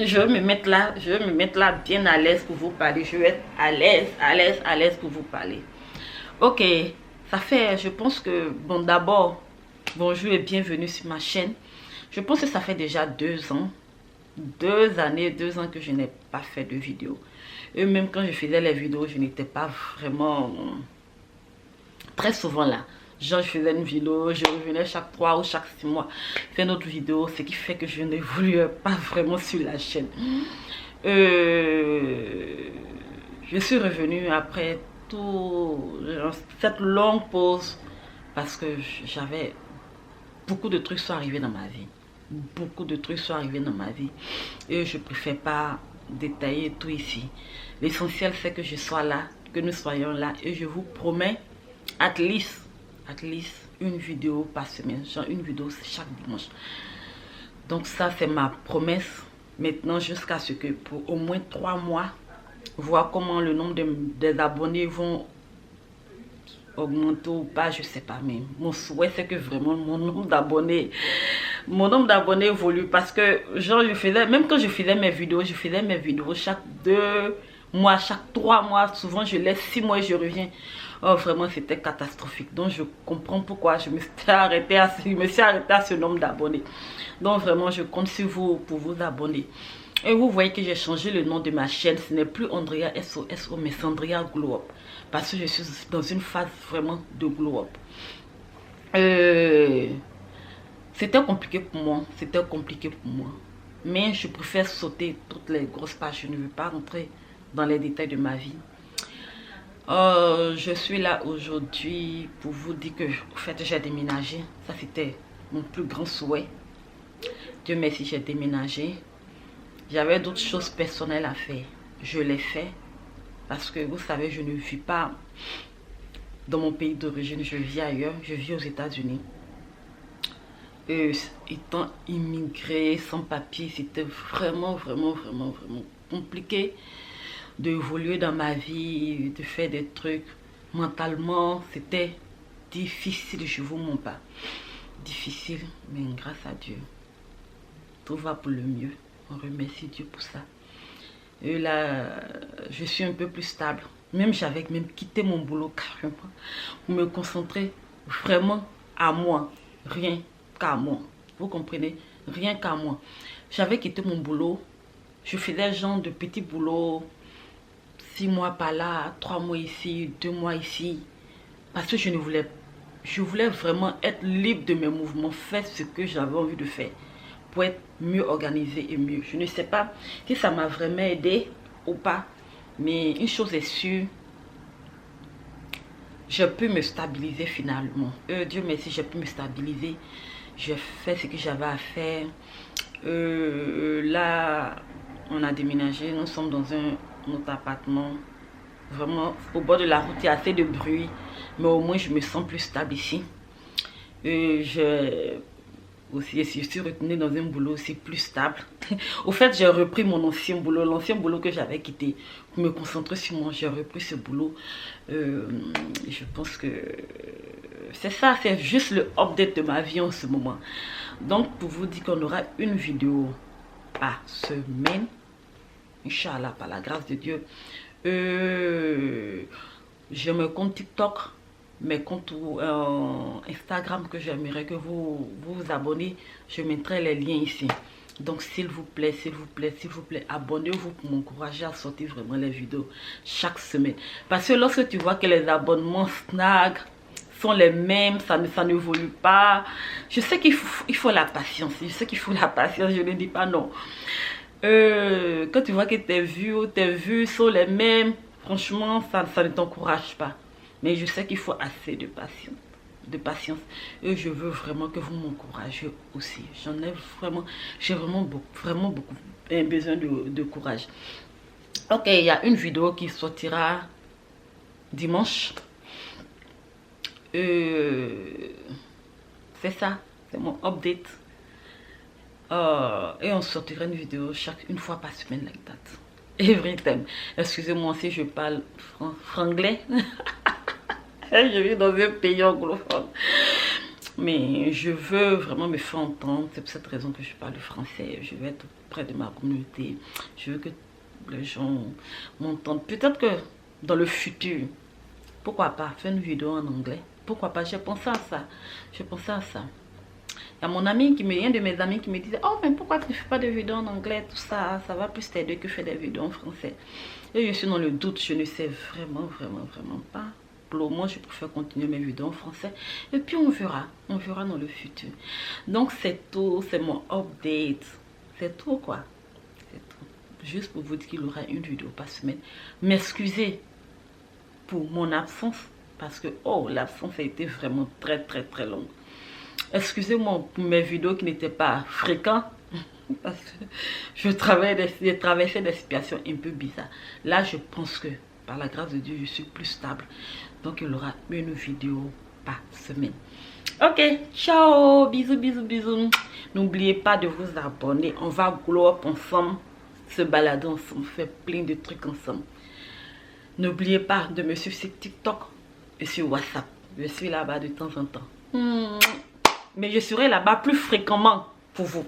Je vais me mettre là, bien à l'aise pour vous parler. Je vais être à l'aise pour vous parler. Ok, ça fait, je pense que, bon, d'abord, bonjour et bienvenue sur ma chaîne. Je pense que ça fait déjà 2 ans, 2 ans que je n'ai pas fait de vidéo. Et même quand je faisais les vidéos, je n'étais pas vraiment très souvent là. Genre, je faisais une vidéo, je revenais chaque 3 ou chaque 6 mois faire une autre vidéo, ce qui fait que je n'évoluais pas vraiment sur la chaîne. Je suis revenue après cette longue pause parce que j'avais beaucoup de trucs sont arrivés dans ma vie. Beaucoup de trucs sont arrivés dans ma vie et je préfère pas détailler tout ici. L'essentiel c'est que je sois là, que nous soyons là et je vous promets at least une vidéo par semaine, genre une vidéo chaque dimanche. Donc ça c'est ma promesse maintenant jusqu'à ce que pour au moins 3 mois, voir comment le nombre des abonnés vont augmenter ou pas, je sais pas, mais mon souhait c'est que vraiment mon nombre d'abonnés évolue parce que genre je faisais, même quand je faisais mes vidéos chaque 2 mois, chaque 3 mois, souvent je laisse 6 mois et je reviens. Oh vraiment c'était catastrophique. Donc je comprends pourquoi je me suis arrêtée à ce nombre d'abonnés. Donc vraiment je compte sur vous pour vous abonner. Et vous voyez que j'ai changé le nom de ma chaîne. Ce n'est plus Andrea SOSO mais Sandria Glow Up. Parce que je suis dans une phase vraiment de glow up. C'était compliqué pour moi. Mais je préfère sauter toutes les grosses pages. Je ne veux pas rentrer dans les détails de ma vie. Je suis là aujourd'hui pour vous dire que en fait j'ai déménagé. Ça c'était mon plus grand souhait. Dieu merci, j'ai déménagé. J'avais d'autres choses personnelles à faire. Je l'ai fait. Parce que vous savez, je ne vis pas dans mon pays d'origine. Je vis ailleurs. Je vis aux États-Unis. Étant immigré, sans papier, c'était vraiment compliqué d'évoluer dans ma vie, de faire des trucs. Mentalement, c'était difficile, je vous mens pas. Difficile, mais grâce à Dieu, tout va pour le mieux. On remercie Dieu pour ça. Et là, je suis un peu plus stable. J'avais quitté mon boulot carrément pour me concentrer vraiment à moi. Rien qu'à moi. Vous comprenez? Rien qu'à moi. J'avais quitté mon boulot. Je faisais genre de petits boulots. 6 mois par là, 3 mois ici, 2 mois ici. Parce que je voulais vraiment être libre de mes mouvements. Faire ce que j'avais envie de faire. Pour être mieux organisé et mieux. Je ne sais pas si ça m'a vraiment aidé ou pas. Mais une chose est sûre. Je peux me stabiliser finalement. Dieu merci, j'ai pu me stabiliser. J'ai fait ce que j'avais à faire. Là, on a déménagé. Nous sommes dans un autre appartement. Vraiment, au bord de la route, il y a assez de bruit. Mais au moins, je me sens plus stable ici. Je suis retenue dans un boulot aussi plus stable. Au fait, j'ai repris mon ancien boulot, l'ancien boulot que j'avais quitté pour me concentrer sur moi. J'ai repris ce boulot. Je pense que c'est ça, c'est juste le update de ma vie en ce moment. Donc, pour vous dire qu'on aura une vidéo par semaine, Inch'Allah, par la grâce de Dieu. Je me compte TikTok. Mes comptes Instagram que j'aimerais que vous vous abonnez, je mettrai les liens ici. Donc s'il vous plaît, abonnez-vous pour m'encourager à sortir vraiment les vidéos chaque semaine. Parce que lorsque tu vois que les abonnements snag sont les mêmes, ça n'évolue pas. Je sais qu'il faut la patience. Je ne dis pas non. Quand tu vois que tes vues sont les mêmes, franchement, ça ne t'encourage pas. Mais je sais qu'il faut assez de patience. Et je veux vraiment que vous m'encouragez aussi. J'ai vraiment beaucoup besoin de courage. Ok, il y a une vidéo qui sortira dimanche. C'est ça, c'est mon update. Et on sortira une vidéo une fois par semaine, like that. Every time. Excusez-moi si je parle franglais. Je vis dans un pays anglophone. Mais je veux vraiment me faire entendre. C'est pour cette raison que je parle français. Je veux être près de ma communauté. Je veux que les gens m'entendent. Peut-être que dans le futur, pourquoi pas faire une vidéo en anglais. Pourquoi pas, j'ai pensé à ça. J'ai pensé à ça. Il y a mon ami un de mes amis qui me disait, oh mais pourquoi tu ne fais pas de vidéos en anglais, tout ça, ça va plus t'aider que faire des vidéos en français. Et je suis dans le doute, je ne sais vraiment pas. Pour le moment, je préfère continuer mes vidéos en français. Et puis on verra dans le futur. Donc c'est tout, c'est mon update. C'est tout quoi. C'est tout. Juste pour vous dire qu'il y aura une vidéo par semaine. M'excusez pour mon absence. Parce que, oh, l'absence a été vraiment très longue. Excusez-moi pour mes vidéos qui n'étaient pas fréquentes. Parce que je traversais des situations un peu bizarres. Là, je pense que, par la grâce de Dieu, je suis plus stable. Donc, il y aura une vidéo par semaine. Ok, ciao, bisous. N'oubliez pas de vous abonner. On va glow up ensemble, se balader ensemble, faire plein de trucs ensemble. N'oubliez pas de me suivre sur TikTok et sur WhatsApp. Je suis là-bas de temps en temps. Mais je serai là-bas plus fréquemment pour vous.